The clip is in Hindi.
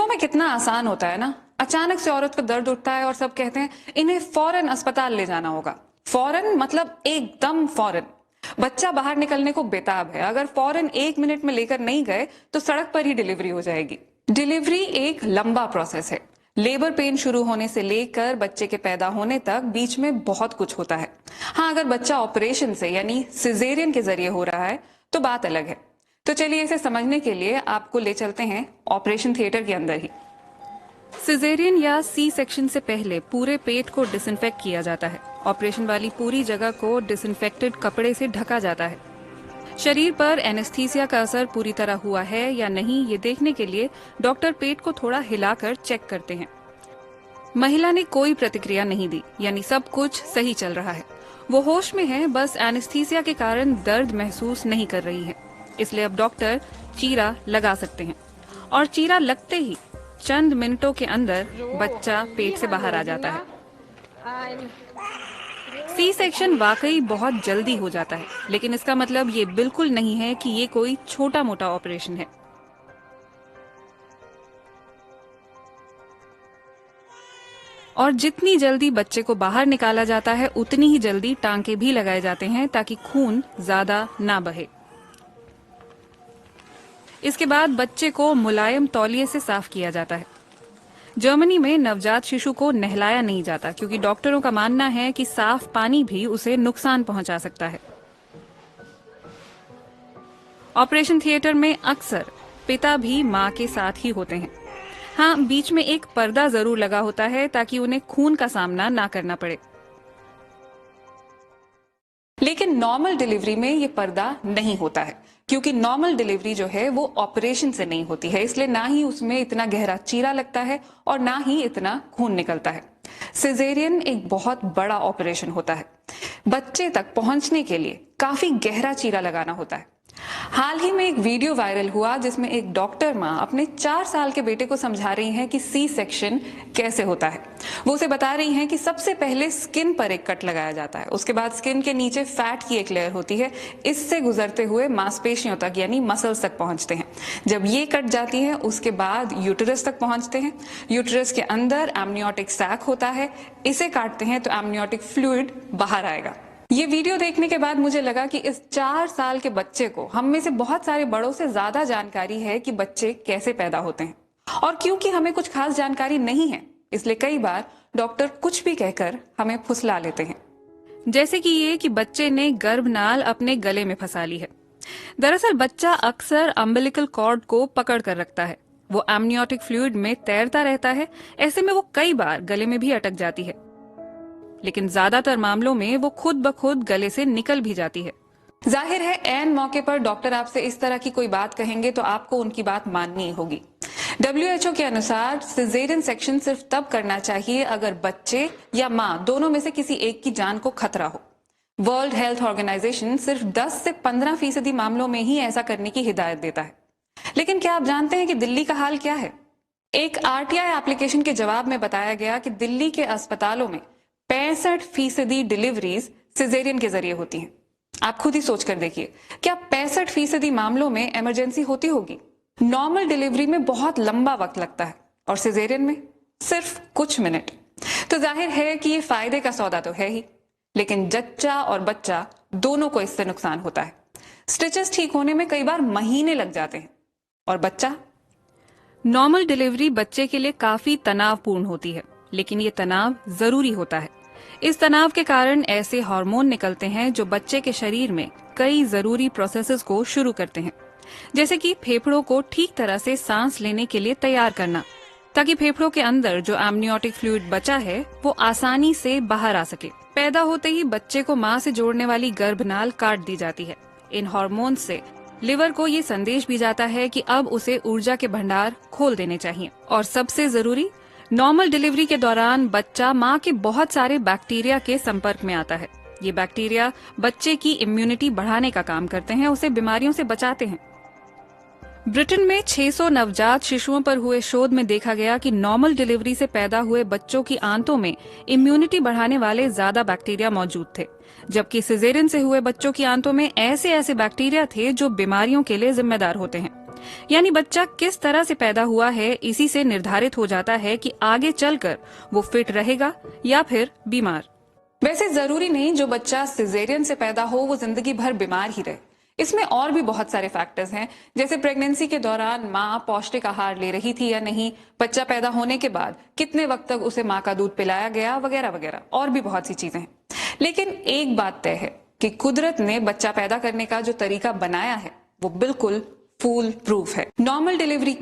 सुनने में कितना आसान होता है ना। अचानक से औरत को दर्द उठता है और सब कहते हैं इन्हें फौरन अस्पताल ले जाना होगा। फौरन मतलब एकदम फौरन। बच्चा बाहर निकलने को बेताब है, अगर फौरन 1 मिनट में लेकर नहीं गए तो सड़क पर ही डिलीवरी हो जाएगी। डिलीवरी एक लंबा प्रोसेस है। लेबर पेन शुरू होने से लेकर बच्चे के पैदा होने तक बीच में बहुत कुछ होता है। हाँ, अगर बच्चा ऑपरेशन से यानी सिजेरियन के जरिए हो रहा है तो बात अलग है। तो चलिए इसे समझने के लिए आपको ले चलते हैं ऑपरेशन थिएटर के अंदर ही। सिजेरियन या सी सेक्शन से पहले पूरे पेट को डिसइंफेक्ट किया जाता है। ऑपरेशन वाली पूरी जगह को डिसइंफेक्टेड कपड़े से ढका जाता है। शरीर पर एनेस्थीसिया का असर पूरी तरह हुआ है या नहीं, ये देखने के लिए डॉक्टर पेट को थोड़ा हिलाकर चेक करते हैं। महिला ने कोई प्रतिक्रिया नहीं दी, यानी सब कुछ सही चल रहा है। वो होश में है, बस एनेस्थीसिया के कारण दर्द महसूस नहीं कर रही है। इसलिए अब डॉक्टर चीरा लगा सकते हैं और चीरा लगते ही चंद मिनटों के अंदर बच्चा पेट से बाहर आ जाता है। सी सेक्शन वाकई बहुत जल्दी हो जाता है, लेकिन इसका मतलब ये बिल्कुल नहीं है कि ये कोई छोटा मोटा ऑपरेशन है। और जितनी जल्दी बच्चे को बाहर निकाला जाता है उतनी ही जल्दी टांके भी लगाए जाते हैं ताकि खून ज्यादा ना बहे। इसके बाद बच्चे को मुलायम तौलिए से साफ किया जाता है। जर्मनी में नवजात शिशु को नहलाया नहीं जाता क्योंकि डॉक्टरों का मानना है कि साफ पानी भी उसे नुकसान पहुंचा सकता है। ऑपरेशन थिएटर में अक्सर पिता भी मां के साथ ही होते हैं। हाँ, बीच में एक पर्दा जरूर लगा होता है ताकि उन्हें खून का सामना ना करना पड़े। लेकिन नॉर्मल डिलीवरी में ये पर्दा नहीं होता है क्योंकि नॉर्मल डिलीवरी जो है वो ऑपरेशन से नहीं होती है, इसलिए ना ही उसमें इतना गहरा चीरा लगता है और ना ही इतना खून निकलता है। सिजेरियन एक बहुत बड़ा ऑपरेशन होता है। बच्चे तक पहुंचने के लिए काफी गहरा चीरा लगाना होता है। हाल ही में एक वीडियो वायरल हुआ जिसमें एक डॉक्टर माँ अपने 4 साल के बेटे को समझा रही हैं कि सी सेक्शन कैसे होता है। वो उसे बता रही हैं कि सबसे पहले स्किन पर एक कट लगाया जाता है, उसके बाद स्किन के नीचे फैट की एक लेयर होती है, इससे गुजरते हुए मांसपेशियों तक यानी मसल्स तक पहुंचते हैं। जब ये कट जाती है उसके बाद यूटेरस तक पहुंचते हैं। यूटेरस के अंदर एमनियोटिक सैक होता है, इसे काटते हैं तो एमनियोटिक फ्लूइड बाहर आएगा। ये वीडियो देखने के बाद मुझे लगा कि इस 4 साल के बच्चे को हम में से बहुत सारे बड़ों से ज्यादा जानकारी है कि बच्चे कैसे पैदा होते हैं। और क्योंकि हमें कुछ खास जानकारी नहीं है, इसलिए कई बार डॉक्टर कुछ भी कहकर हमें फुसला लेते हैं, जैसे कि ये कि बच्चे ने गर्भनाल अपने गले में फंसा ली है। दरअसल बच्चा अक्सर अम्बिलिकल कॉर्ड को पकड़ कर रखता है। वो एमनियोटिक फ्लूइड में तैरता रहता है, ऐसे में वो कई बार गले में भी अटक जाती है, लेकिन ज्यादातर मामलों में वो खुद ब खुद गले से निकल भी जाती है। जाहिर है ऐन मौके पर डॉक्टर आपसे इस तरह की कोई बात कहेंगे तो आपको उनकी बात माननी होगी। WHO के अनुसार सिजेरियन सेक्शन सिर्फ तब करना चाहिए अगर बच्चे या मां दोनों में से किसी एक की जान को खतरा हो। वर्ल्ड हेल्थ ऑर्गेनाइजेशन सिर्फ 10 से 15% मामलों में ही ऐसा करने की हिदायत देता है। लेकिन क्या आप जानते हैं कि दिल्ली का हाल क्या है? एक RTI एप्लीकेशन के जवाब में बताया गया कि दिल्ली के अस्पतालों में 65% डिलीवरीज सिजेरियन के जरिए होती हैं। आप खुद ही सोच कर देखिए, क्या 65% मामलों में इमरजेंसी होती होगी? नॉर्मल डिलीवरी में बहुत लंबा वक्त लगता है और सिजेरियन में सिर्फ कुछ मिनट। तो जाहिर है कि ये फायदे का सौदा तो है ही, लेकिन जच्चा और बच्चा दोनों को इससे नुकसान होता है। स्टिचेस ठीक होने में कई बार महीने लग जाते हैं और बच्चा। नॉर्मल डिलीवरी बच्चे के लिए काफी तनावपूर्ण होती है, लेकिन ये तनाव जरूरी होता है। इस तनाव के कारण ऐसे हार्मोन निकलते हैं जो बच्चे के शरीर में कई जरूरी प्रोसेसेस को शुरू करते हैं, जैसे कि फेफड़ों को ठीक तरह से सांस लेने के लिए तैयार करना, ताकि फेफड़ों के अंदर जो एमनियोटिक फ्लूइड बचा है वो आसानी से बाहर आ सके। पैदा होते ही बच्चे को मां से जोड़ने वाली गर्भनाल काट दी जाती है। इन हार्मोन से लिवर को ये संदेश भी जाता है कि अब उसे ऊर्जा के भंडार खोल देने चाहिए। और सबसे जरूरी, नॉर्मल डिलीवरी के दौरान बच्चा मां के बहुत सारे बैक्टीरिया के संपर्क में आता है। ये बैक्टीरिया बच्चे की इम्यूनिटी बढ़ाने का काम करते हैं, उसे बीमारियों से बचाते हैं। ब्रिटेन में 600 नवजात शिशुओं पर हुए शोध में देखा गया कि नॉर्मल डिलीवरी से पैदा हुए बच्चों की आंतों में इम्यूनिटी बढ़ाने वाले ज्यादा बैक्टीरिया मौजूद थे, जबकि सिजेरियन से हुए बच्चों की आंतों में ऐसे बैक्टीरिया थे जो बीमारियों के लिए जिम्मेदार होते हैं। यानी बच्चा किस तरह से पैदा हुआ है इसी से निर्धारित हो जाता है कि आगे चलकर वो फिट रहेगा या फिर बीमार। वैसे जरूरी नहीं जो बच्चा सिजेरियन से पैदा हो वो जिंदगी भर बीमार ही रहे। इसमें और भी बहुत सारे फैक्टर्स हैं, जैसे प्रेगनेंसी के दौरान माँ पौष्टिक आहार ले रही थी या नहीं, बच्चा पैदा होने के बाद कितने वक्त तक उसे माँ का दूध पिलाया गया, वगैरह वगैरह, और भी बहुत सी चीजें हैं। लेकिन एक बात तय है कि कुदरत ने बच्चा पैदा करने का जो तरीका बनाया है वो बिल्कुल फूल प्रूफ है। Normal delivery